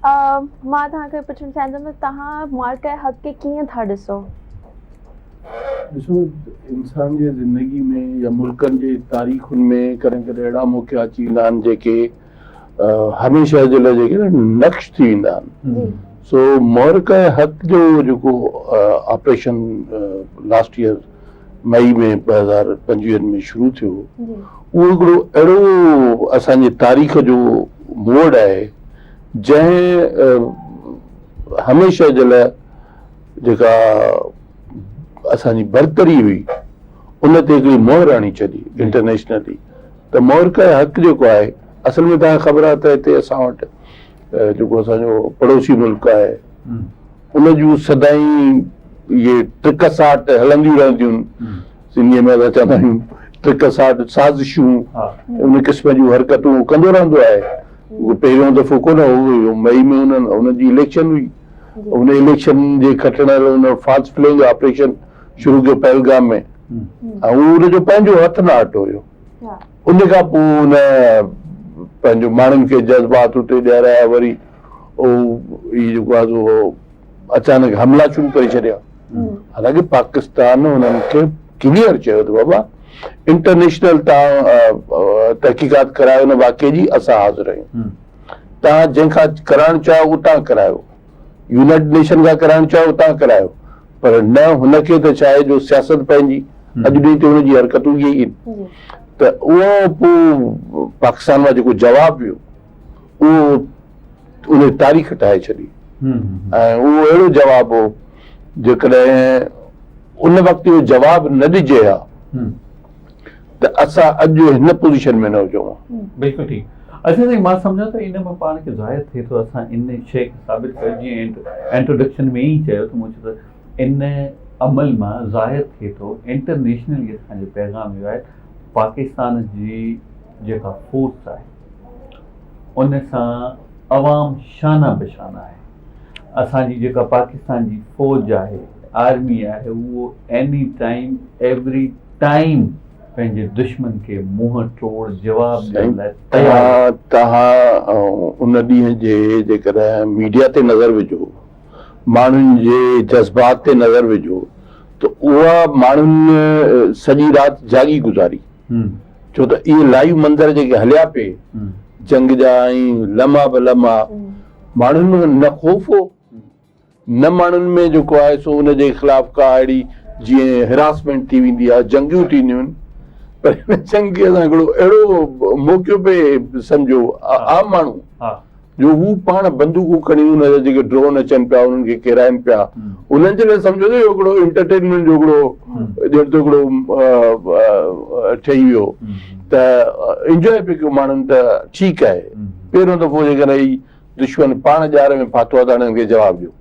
मां तव्हांखे पुछणु चाहींदमि तव्हां मौक़े हक़ खे कीअं था ॾिसो? ॾिसो, इंसान जी ज़िंदगी में या मुल्कनि जे तारीख़ुनि में कॾहिं कॾहिं अहिड़ा मौक़ा अची वेंदा आहिनि जेके हमेशह जे लाइ जेके न नक्श थी वेंदा आहिनि। सो मौक़े हक़ जो जेको ऑपरेशन लास्ट ईयर मई में 2025 में शुरू थियो, उहो हिकिड़ो अहिड़ो असांजे तारीख़ जो मोड़ आहे जंहिं हमेशह जे लाइ जेका असांजी बरतरी हुई उन ते हिकिड़ी मोहर हणी छॾी इंटरनेशनली। त मौक़े हक़ जेको आहे असल में तव्हांखे ख़बर आहे त हिते असां वटि जेको असांजो पड़ोसी मुल्क आहे उन जूं सदाई इहे ट्रिकसाट हलंदियूं रहंदियूं आहिनि। सिंधीअ में असां चवंदा आहियूं ट्रिकसाट साज़िशूं, उन क़िस्म जूं हरकतूं कंदो रहंदो आहे। उहो पहिरियों दफ़ो कोन हो, मई में उनजी इलेक्शन हुई। उन इलेक्शन जे खटण लाइ उन फॉल्स फ्लैग ऑपरेशन शुरू कयो पहलगाम में, ऐं उनजो पंहिंजो हथ न हटो हुयो। उन खां पोइ उन पंहिंजो माण्हुनि खे जज़्बात उते ॾियाराया, वरी इहो जेको आहे सो अचानक हमला शुरू करे छॾिया। हालांकि पाकिस्तान उन्हनि खे क्लियर चयो त बाबा इंटरनेशनल तव्हां तहक़ीक़ात करायो न वाक़े जी, असां हाज़िर आहियूं। तव्हां जंहिंखां कराइणु चाहियो उतां करायो, यूनाइटेड नेशन खां कराइणु चाहियो उतां करायो, पर न हुनखे त छा आहे जो सियासत पंहिंजी अॼु ॾींहं ते हुनजी हरकतूं इहे ई आहिनि। त उहो पोइ पाकिस्तान मां जेको जवाबु हुयो उहो उन तारीख़ ठाहे छॾी, ऐं उहो अहिड़ो जवाबु हो जेकॾहिं उन वक़्तु इहो जवाबु न ॾिजे हा त असां अॼु हिन पोज़ीशन में न हुजूं हा। बिल्कुलु ठीकु। अच्छा साईं, मां सम्झां थो इन में पाण खे ज़ाहिर थिए थो असां इन शइ खे साबित कयो, जीअं इंट्रोडक्शन में ई चयो त मूं चयो त इन अमल मां ज़ाहिर थिए थो इंटरनेशनली असांजो पैगाम इहो आहे पाकिस्तान जी जेका फोर्स आहे उन सां अवाम शाना बशाना आहे। असांजी जेका पाकिस्तान जी फ़ौज आहे, आर्मी आहे, उहो एनी टाइम एवरी टाइम पंहिंजे दुश्मन खे मुंहुं तोड़ जवाब ॾियण लाइ तयार। तव्हां उन ॾींहं जे जेकॾहिं मीडिया ते नज़र विझो, माण्हुनि जे जज़्बात ते नज़र विझो, त उहा माण्हुनि सॼी राति जागी गुज़ारी। छो त इहे लाइव मंज़र जेके हलिया पिए जंग जा ऐं लम्हा ब लम्हा, माण्हुनि में न ख़ौफ़ हो, न माण्हुनि में जेको आहे सो उन जे ख़िलाफ़ का अहिड़ी जीअं हिरासमेंट थी वेंदी आहे, जंगियूं थींदियूं आहिनि। पर हिन जंग खे असां हिकिड़ो अहिड़ो मौक़ो पे सम्झो आम माण्हू जो हू पाण बंदूकूं खणी उन जेके ड्रोन अचनि पिया उन्हनि खे किराइनि पिया, उन्हनि जे लाइ सम्झो त हिकिड़ो एंटरटेनमेंट जो हिकिड़ो ठही वियो। त इंजॉय पियो कयो माण्हुनि, त ठीकु आहे। पहिरियों दफ़ो जेकॾहिं दुश्मन पाण ॼार में फाथो आहे त हिननि खे जवाबु ॾियो।